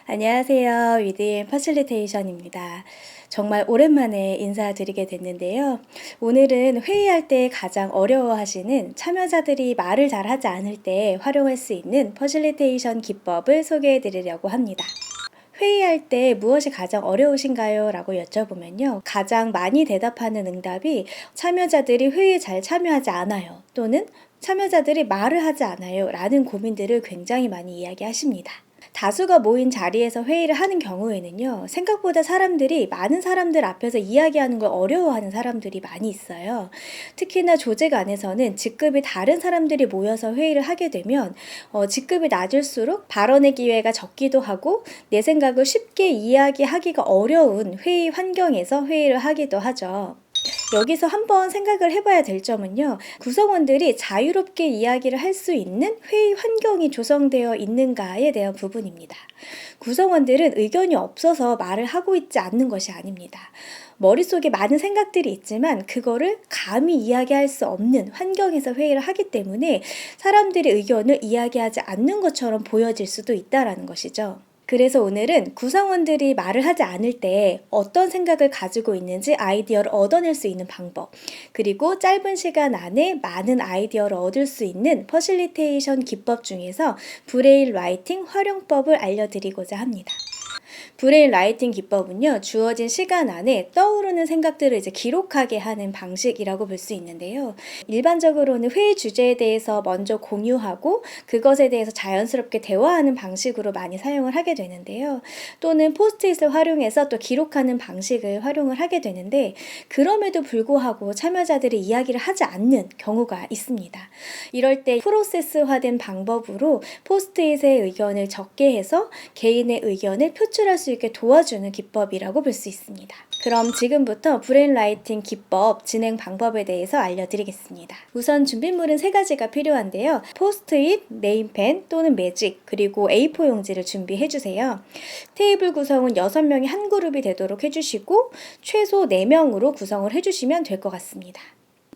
안녕하세요. 위드인 퍼실리테이션입니다. 정말 오랜만에 인사드리게 됐는데요. 오늘은 회의할 때 가장 어려워하시는 참여자들이 말을 잘하지 않을 때 활용할 수 있는 퍼실리테이션 기법을 소개해 드리려고 합니다. 회의할 때 무엇이 가장 어려우신가요? 라고 여쭤보면요. 가장 많이 대답하는 응답이 참여자들이 회의에 잘 참여하지 않아요. 또는 참여자들이 말을 하지 않아요. 라는 고민들을 굉장히 많이 이야기하십니다. 다수가 모인 자리에서 회의를 하는 경우에는요, 생각보다 많은 사람들 앞에서 이야기하는 걸 어려워하는 사람들이 많이 있어요. 특히나 조직 안에서는 직급이 다른 사람들이 모여서 회의를 하게 되면, 직급이 낮을수록 발언의 기회가 적기도 하고, 내 생각을 쉽게 이야기하기가 어려운 회의 환경에서 회의를 하기도 하죠. 여기서 한번 생각을 해봐야 될 점은요. 구성원들이 자유롭게 이야기를 할 수 있는 회의 환경이 조성되어 있는가에 대한 부분입니다. 구성원들은 의견이 없어서 말을 하고 있지 않는 것이 아닙니다. 머릿속에 많은 생각들이 있지만 그거를 감히 이야기할 수 없는 환경에서 회의를 하기 때문에 사람들의 의견을 이야기하지 않는 것처럼 보여질 수도 있다는 것이죠. 그래서 오늘은 구성원들이 말을 하지 않을 때 어떤 생각을 가지고 있는지 아이디어를 얻어낼 수 있는 방법, 그리고 짧은 시간 안에 많은 아이디어를 얻을 수 있는 퍼실리테이션 기법 중에서 브레인 라이팅 활용법을 알려드리고자 합니다. 브레인 라이팅 기법은요, 주어진 시간 안에 떠오르는 생각들을 기록하게 하는 방식이라고 볼 수 있는데요. 일반적으로는 회의 주제에 대해서 먼저 공유하고 그것에 대해서 자연스럽게 대화하는 방식으로 많이 사용을 하게 되는데요. 또는 포스트잇을 활용해서 또 기록하는 방식을 활용을 하게 되는데, 그럼에도 불구하고 참여자들이 이야기를 하지 않는 경우가 있습니다. 이럴 때 프로세스화된 방법으로 포스트잇의 의견을 적게 해서 개인의 의견을 표출할 수 있게 도와주는 기법이라고 볼 수 있습니다. 그럼 지금부터 브레인 라이팅 기법 진행 방법에 대해서 알려드리겠습니다. 우선 준비물은 3가지가 필요한데요. 포스트잇, 네임펜 또는 매직, 그리고 A4 용지를 준비해 주세요. 테이블 구성은 6명이 한 그룹이 되도록 해주시고 최소 4명으로 구성을 해주시면 될 것 같습니다.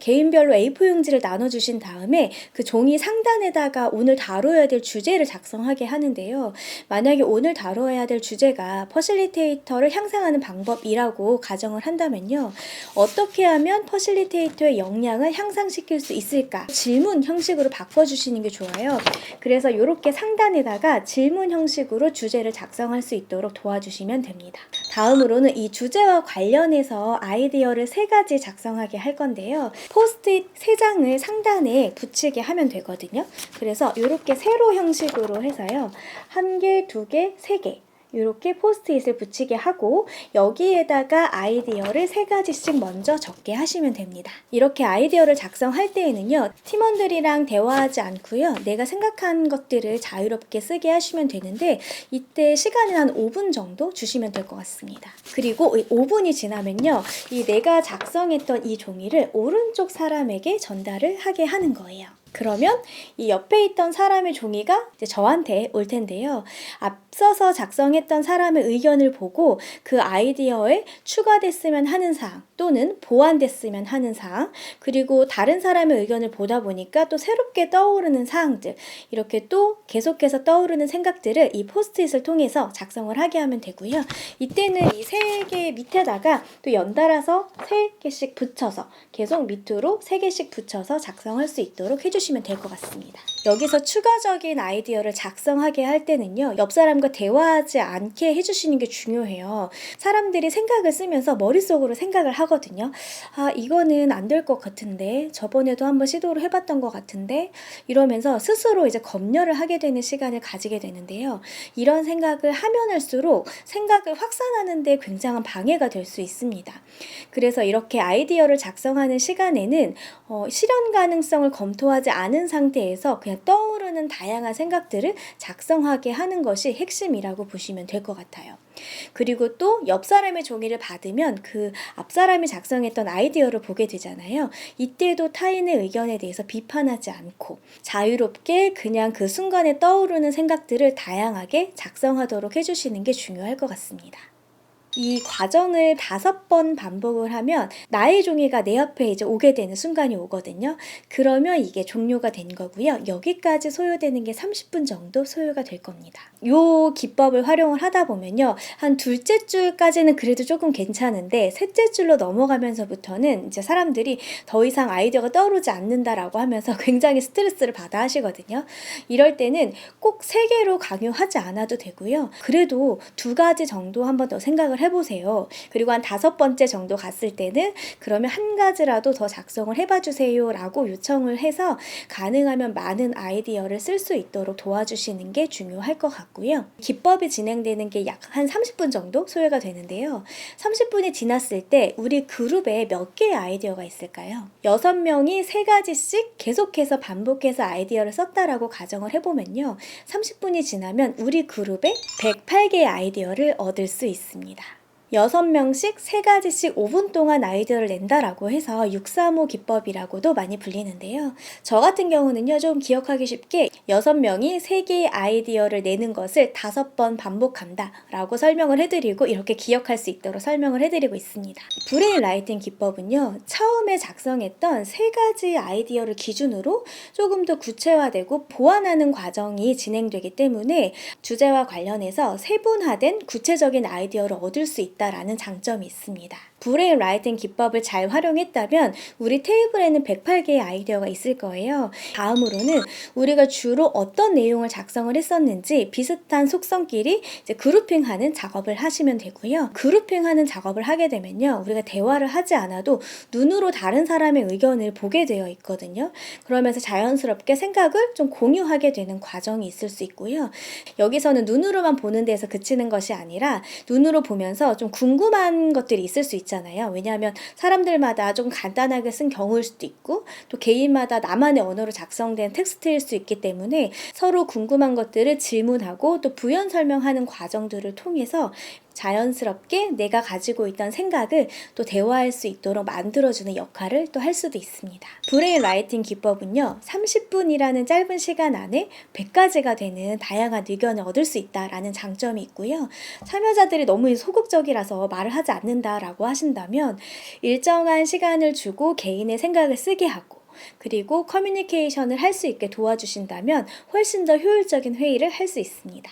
개인별로 A4 용지를 나눠주신 다음에 그 종이 상단에다가 오늘 다뤄야 될 주제를 작성하게 하는데요. 만약에 오늘 다뤄야 될 주제가 퍼실리테이터를 향상하는 방법이라고 가정을 한다면요. 어떻게 하면 퍼실리테이터의 역량을 향상시킬 수 있을까? 질문 형식으로 바꿔주시는 게 좋아요. 그래서 이렇게 상단에다가 질문 형식으로 주제를 작성할 수 있도록 도와주시면 됩니다. 다음으로는 이 주제와 관련해서 아이디어를 3가지 작성하게 할 건데요. 포스트잇 3장을 상단에 붙이게 하면 되거든요. 그래서 이렇게 세로 형식으로 해서요. 1개, 2개, 3개 이렇게 포스트잇을 붙이게 하고 여기에다가 아이디어를 3가지씩 먼저 적게 하시면 됩니다. 이렇게 아이디어를 작성할 때에는요. 팀원들이랑 대화하지 않고요. 내가 생각한 것들을 자유롭게 쓰게 하시면 되는데 이때 시간은 한 5분 정도 주시면 될 것 같습니다. 그리고 5분이 지나면요. 이 내가 작성했던 이 종이를 오른쪽 사람에게 전달을 하게 하는 거예요. 그러면 이 옆에 있던 사람의 종이가 이제 저한테 올 텐데요. 앞서서 작성했던 사람의 의견을 보고 그 아이디어에 추가됐으면 하는 사항 또는 보완됐으면 하는 사항, 그리고 다른 사람의 의견을 보다 보니까 또 새롭게 떠오르는 사항들, 이렇게 또 계속해서 떠오르는 생각들을 이 포스트잇을 통해서 작성을 하게 하면 되고요. 이때는 이 3개 밑에다가 또 연달아서 3개씩 붙여서 계속 밑으로 3개씩 붙여서 작성할 수 있도록 해주시면 될 것 같습니다. 여기서 추가적인 아이디어를 작성하게 할 때는요. 옆 사람과 대화하지 않게 해주시는 게 중요해요. 사람들이 생각을 쓰면서 머릿속으로 생각을 하거든요. 아, 이거는 안 될 것 같은데, 저번에도 한번 시도를 해봤던 것 같은데, 이러면서 스스로 이제 검열을 하게 되는 시간을 가지게 되는데요. 이런 생각을 하면 할수록 생각을 확산하는 데 굉장한 방해가 될 수 있습니다. 그래서 이렇게 아이디어를 작성하는 시간에는 실현 가능성을 검토하지 않은 상태에서 그냥 떠오르는 다양한 생각들을 작성하게 하는 것이 핵심이라고 보시면 될 것 같아요. 그리고 또 옆 사람의 종이를 받으면 그 앞 사람이 작성했던 아이디어를 보게 되잖아요. 이때도 타인의 의견에 대해서 비판하지 않고 자유롭게 그냥 그 순간에 떠오르는 생각들을 다양하게 작성하도록 해주시는 게 중요할 것 같습니다. 이 과정을 5번 반복을 하면 나의 종이가 내 앞에 이제 오게 되는 순간이 오거든요. 그러면 이게 종료가 된 거고요. 여기까지 소요되는 게 30분 정도 소요가 될 겁니다. 요 기법을 활용을 하다 보면요. 한 둘째 줄까지는 그래도 조금 괜찮은데 셋째 줄로 넘어가면서부터는 이제 사람들이 더 이상 아이디어가 떠오르지 않는다라고 하면서 굉장히 스트레스를 받아 하시거든요. 이럴 때는 꼭 3개로 강요하지 않아도 되고요. 그래도 2가지 정도 한번 더 생각을 해보세요. 그리고 한 5번째 정도 갔을 때는 그러면 1가지라도 더 작성을 해봐 주세요 라고 요청을 해서 가능하면 많은 아이디어를 쓸 수 있도록 도와주시는 게 중요할 것 같고요. 기법이 진행되는 게 약 한 30분 정도 소요가 되는데요. 30분이 지났을 때 우리 그룹에 몇 개의 아이디어가 있을까요? 6명이 3가지씩 계속해서 반복해서 아이디어를 썼다라고 가정을 해보면요. 30분이 지나면 우리 그룹에 108개의 아이디어를 얻을 수 있습니다. 6명씩 3가지씩 5분 동안 아이디어를 낸다라고 해서 635 기법이라고도 많이 불리는데요. 저 같은 경우는요, 좀 기억하기 쉽게 6명이 3개의 아이디어를 내는 것을 5번 반복한다 라고 설명을 해드리고 이렇게 기억할 수 있도록 설명을 해드리고 있습니다. 브레인 라이팅 기법은요, 처음에 작성했던 3가지 아이디어를 기준으로 조금 더 구체화되고 보완하는 과정이 진행되기 때문에 주제와 관련해서 세분화된 구체적인 아이디어를 얻을 수 있다라는 장점이 있습니다. 브레인 라이팅 기법을 잘 활용했다면 우리 테이블에는 108개의 아이디어가 있을 거예요. 다음으로는 우리가 주로 어떤 내용을 작성을 했었는지 비슷한 속성끼리 이제 그룹핑하는 작업을 하시면 되고요. 그룹핑하는 작업을 하게 되면요, 우리가 대화를 하지 않아도 눈으로 다른 사람의 의견을 보게 되어 있거든요. 그러면서 자연스럽게 생각을 좀 공유하게 되는 과정이 있을 수 있고요. 여기서는 눈으로만 보는 데서 그치는 것이 아니라 눈으로 보면서 좀 궁금한 것들이 있을 수 있잖아요. 왜냐하면 사람들마다 좀 간단하게 쓴 경우일 수도 있고 또 개인마다 나만의 언어로 작성된 텍스트일 수 있기 때문에 서로 궁금한 것들을 질문하고 또 부연 설명하는 과정들을 통해서 자연스럽게 내가 가지고 있던 생각을 또 대화할 수 있도록 만들어주는 역할을 또 할 수도 있습니다. 브레인 라이팅 기법은요, 30분이라는 짧은 시간 안에 100가지가 되는 다양한 의견을 얻을 수 있다라는 장점이 있고요. 참여자들이 너무 소극적이라서 말을 하지 않는다라고 하신다면 일정한 시간을 주고 개인의 생각을 쓰게 하고 그리고 커뮤니케이션을 할 수 있게 도와주신다면 훨씬 더 효율적인 회의를 할 수 있습니다.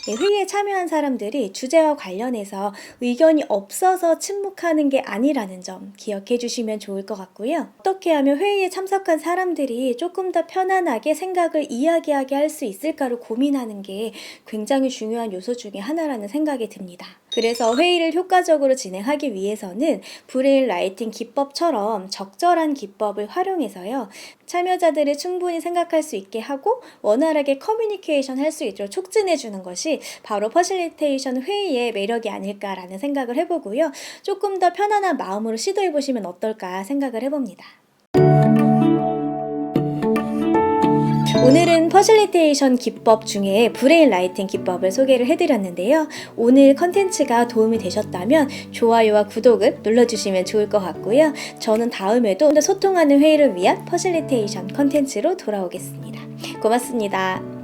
회의에 참여한 사람들이 주제와 관련해서 의견이 없어서 침묵하는 게 아니라는 점 기억해 주시면 좋을 것 같고요. 어떻게 하면 회의에 참석한 사람들이 조금 더 편안하게 생각을 이야기하게 할 수 있을까를 고민하는 게 굉장히 중요한 요소 중에 하나라는 생각이 듭니다. 그래서 회의를 효과적으로 진행하기 위해서는 브레인 라이팅 기법처럼 적절한 기법을 활용해서요, 참여자들이 충분히 생각할 수 있게 하고 원활하게 커뮤니케이션 할 수 있도록 촉진해 주는 것이 바로 퍼실리테이션 회의의 매력이 아닐까라는 생각을 해보고요. 조금 더 편안한 마음으로 시도해 보시면 어떨까 생각을 해봅니다. 오늘은 퍼실리테이션 기법 중에 브레인 라이팅 기법을 소개를 해드렸는데요. 오늘 컨텐츠가 도움이 되셨다면 좋아요와 구독을 눌러주시면 좋을 것 같고요. 저는 다음에도 좀 더 소통하는 회의를 위한 퍼실리테이션 컨텐츠로 돌아오겠습니다. 고맙습니다.